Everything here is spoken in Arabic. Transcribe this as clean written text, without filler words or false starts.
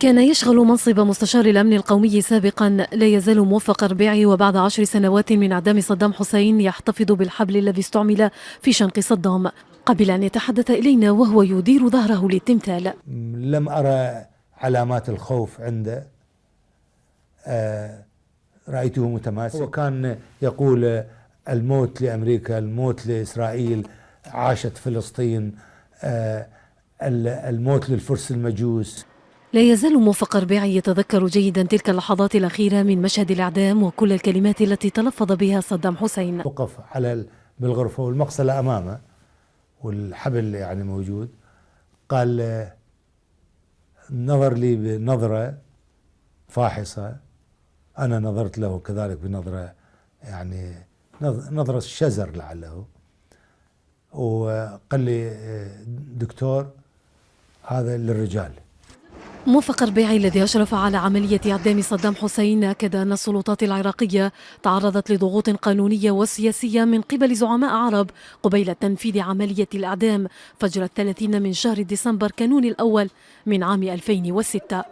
كان يشغل منصب مستشار الأمن القومي سابقا، لا يزال موفق ربيعي وبعد 10 سنوات من إعدام صدام حسين يحتفظ بالحبل الذي استعمل في شنق صدام. قبل أن يتحدث إلينا وهو يدير ظهره للتمثال. لم أرى علامات الخوف عنده، رأيته متماسك، وكان يقول الموت لأمريكا، الموت لإسرائيل، عاشت فلسطين، الموت للفرس المجوس. لا يزال موفق ربيعي يتذكر جيدا تلك اللحظات الأخيرة من مشهد الإعدام وكل الكلمات التي تلفظ بها صدام حسين. وقف بالغرفة والمقصلة أمامه والحبل يعني موجود، قال نظر لي بنظرة فاحصة، أنا نظرت له كذلك بنظرة يعني نظرة شزر لعله، وقال لي دكتور هذا للرجال. موفق ربيعي الذي أشرف على عملية إعدام صدام حسين أكد أن السلطات العراقية تعرضت لضغوط قانونية وسياسية من قبل زعماء عرب قبيل تنفيذ عملية الإعدام فجر 30 من شهر ديسمبر كانون الأول من عام 2006.